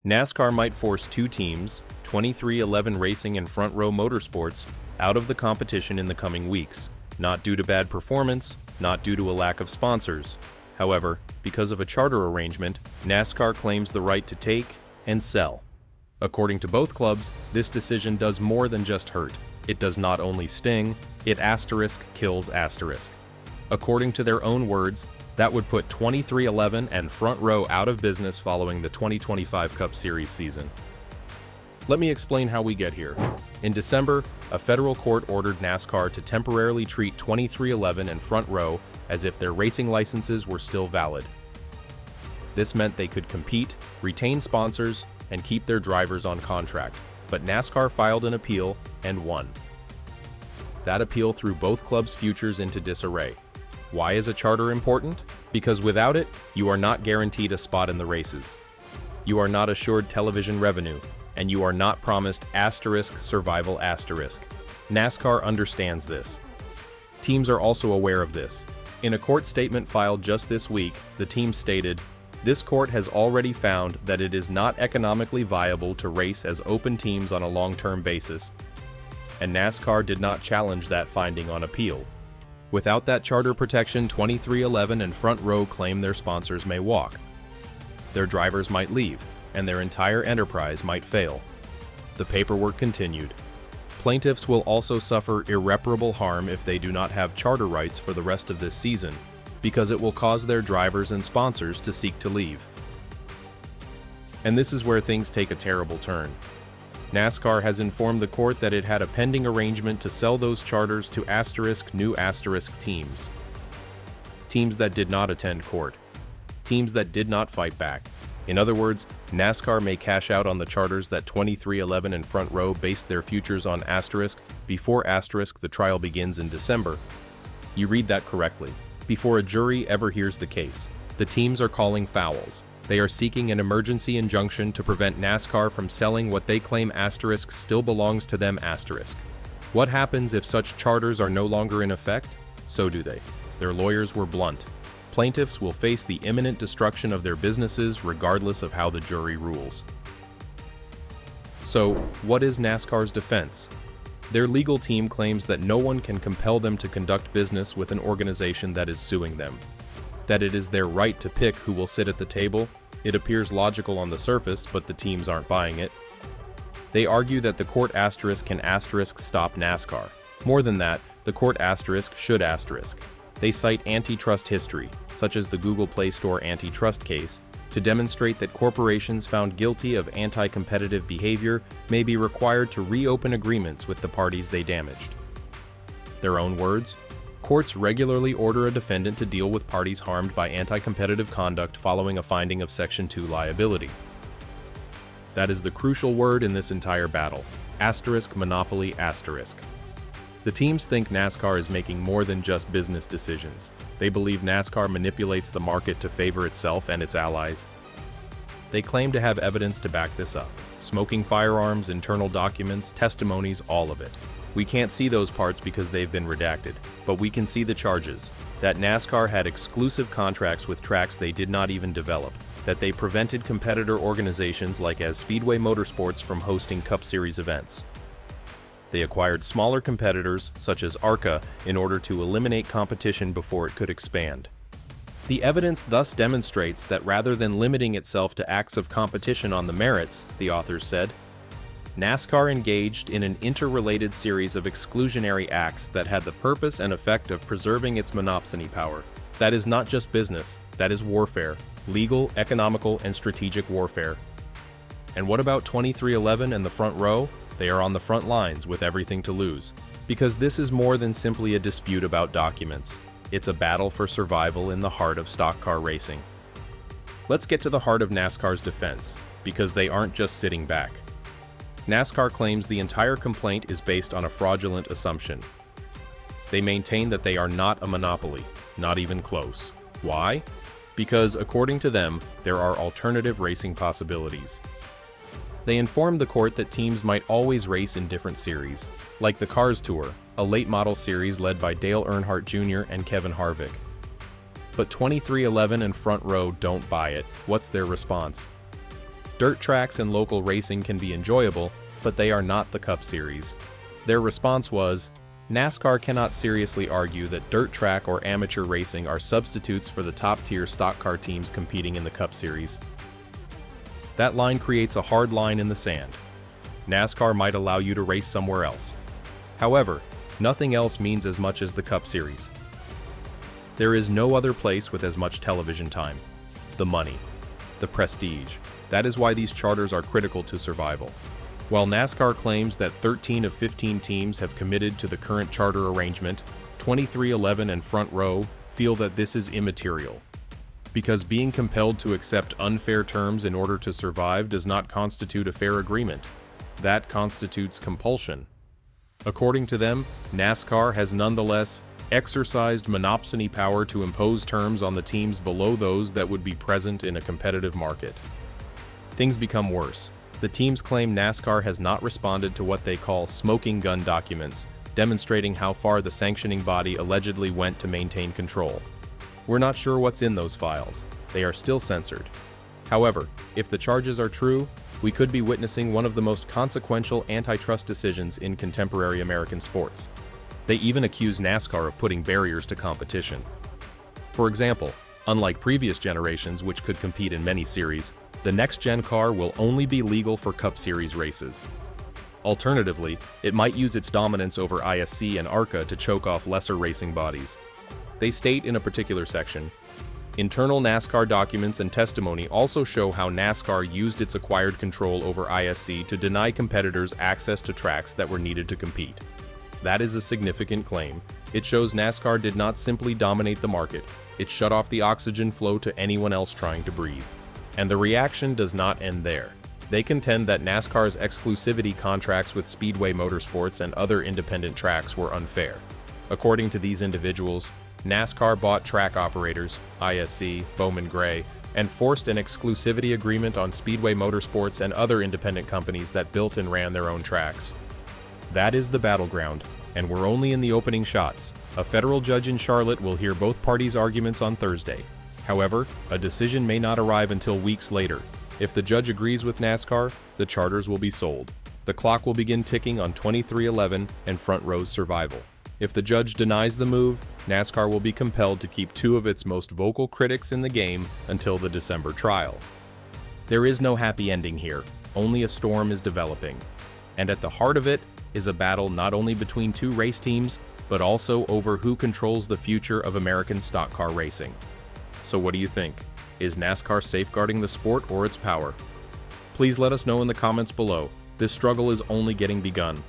NASCAR might force two teams, 2311 Racing and Front Row Motorsports, out of the competition in the coming weeks, not due to bad performance, not due to a lack of sponsors. However, because of a charter arrangement, NASCAR claims the right to take and sell. According to both clubs, this decision does more than just hurt. It does not only sting, it kills . According to their own words, that would put 2311 and Front Row out of business following the 2025 Cup Series season. Let me explain how we get here. In December, a federal court ordered NASCAR to temporarily treat 2311 and Front Row as if their racing licenses were still valid. This meant they could compete, retain sponsors, and keep their drivers on contract, but NASCAR filed an appeal and won. That appeal threw both clubs' futures into disarray. Why is a charter important? Because without it, you are not guaranteed a spot in the races. You are not assured television revenue, and you are not promised survival . NASCAR understands this. Teams are also aware of this. In a court statement filed just this week, the team stated, "This court has already found that it is not economically viable to race as open teams on a long-term basis," and NASCAR did not challenge that finding on appeal. Without that charter protection, 2311 and Front Row claim their sponsors may walk. Their drivers might leave, and their entire enterprise might fail. The paperwork continued. Plaintiffs will also suffer irreparable harm if they do not have charter rights for the rest of this season, because it will cause their drivers and sponsors to seek to leave. And this is where things take a terrible turn. NASCAR has informed the court that it had a pending arrangement to sell those charters to new teams. Teams that did not attend court. Teams that did not fight back. In other words, NASCAR may cash out on the charters that 2311 and Front Row based their futures on before the trial begins in December. You read that correctly. Before a jury ever hears the case. The teams are calling fouls. They are seeking an emergency injunction to prevent NASCAR from selling what they claim still belongs to them . What happens if such charters are no longer in effect? So do they. Their lawyers were blunt. Plaintiffs will face the imminent destruction of their businesses regardless of how the jury rules. So, what is NASCAR's defense? Their legal team claims that no one can compel them to conduct business with an organization that is suing them. That it is their right to pick who will sit at the table. It appears logical on the surface, but the teams aren't buying it. They argue that the court can stop NASCAR. More than that, the court should . They cite antitrust history, such as the Google Play Store antitrust case, to demonstrate that corporations found guilty of anti-competitive behavior may be required to reopen agreements with the parties they damaged. Their own words, "Courts regularly order a defendant to deal with parties harmed by anti-competitive conduct following a finding of Section 2 liability." That is the crucial word in this entire battle. Monopoly . The teams think NASCAR is making more than just business decisions. They believe NASCAR manipulates the market to favor itself and its allies. They claim to have evidence to back this up. Smoking firearms, internal documents, testimonies, all of it. We can't see those parts because they've been redacted, but we can see the charges. That NASCAR had exclusive contracts with tracks they did not even develop. That they prevented competitor organizations like Speedway Motorsports from hosting Cup Series events. They acquired smaller competitors, such as ARCA, in order to eliminate competition before it could expand. The evidence thus demonstrates that rather than limiting itself to acts of competition on the merits, the authors said, NASCAR engaged in an interrelated series of exclusionary acts that had the purpose and effect of preserving its monopsony power. That is not just business, that is warfare, legal, economical, and strategic warfare. And what about 2311 and the Front Row? They are on the front lines with everything to lose. Because this is more than simply a dispute about documents. It's a battle for survival in the heart of stock car racing. Let's get to the heart of NASCAR's defense, because they aren't just sitting back. NASCAR claims the entire complaint is based on a fraudulent assumption. They maintain that they are not a monopoly, not even close. Why? Because, according to them, there are alternative racing possibilities. They informed the court that teams might always race in different series, like the Cars Tour, a late model series led by Dale Earnhardt Jr. and Kevin Harvick. But 2311 and Front Row don't buy it. What's their response? Dirt tracks and local racing can be enjoyable, but they are not the Cup Series. Their response was, NASCAR cannot seriously argue that dirt track or amateur racing are substitutes for the top-tier stock car teams competing in the Cup Series. That line creates a hard line in the sand. NASCAR might allow you to race somewhere else. However, nothing else means as much as the Cup Series. There is no other place with as much television time. The money. The prestige. That is why these charters are critical to survival. While NASCAR claims that 13 of 15 teams have committed to the current charter arrangement, 23XI and Front Row feel that this is immaterial. Because being compelled to accept unfair terms in order to survive does not constitute a fair agreement. That constitutes compulsion. According to them, NASCAR has nonetheless exercised monopsony power to impose terms on the teams below those that would be present in a competitive market. Things become worse. The teams claim NASCAR has not responded to what they call smoking gun documents, demonstrating how far the sanctioning body allegedly went to maintain control. We're not sure what's in those files. They are still censored. However, if the charges are true, we could be witnessing one of the most consequential antitrust decisions in contemporary American sports. They even accuse NASCAR of putting barriers to competition. For example, unlike previous generations which could compete in many series, the next-gen car will only be legal for Cup Series races. Alternatively, it might use its dominance over ISC and ARCA to choke off lesser racing bodies. They state in a particular section, internal NASCAR documents and testimony also show how NASCAR used its acquired control over ISC to deny competitors access to tracks that were needed to compete. That is a significant claim. It shows NASCAR did not simply dominate the market, it shut off the oxygen flow to anyone else trying to breathe. And the reaction does not end there. They contend that NASCAR's exclusivity contracts with Speedway Motorsports and other independent tracks were unfair. According to these individuals, NASCAR bought track operators, ISC, Bowman Gray, and forced an exclusivity agreement on Speedway Motorsports and other independent companies that built and ran their own tracks. That is the battleground, and we're only in the opening shots. A federal judge in Charlotte will hear both parties' arguments on Thursday. However, a decision may not arrive until weeks later. If the judge agrees with NASCAR, the charters will be sold. The clock will begin ticking on 23XI and Front Row's survival. If the judge denies the move, NASCAR will be compelled to keep two of its most vocal critics in the game until the December trial. There is no happy ending here, only a storm is developing. And at the heart of it is a battle not only between two race teams, but also over who controls the future of American stock car racing. So what do you think? Is NASCAR safeguarding the sport or its power? Please let us know in the comments below. This struggle is only getting begun.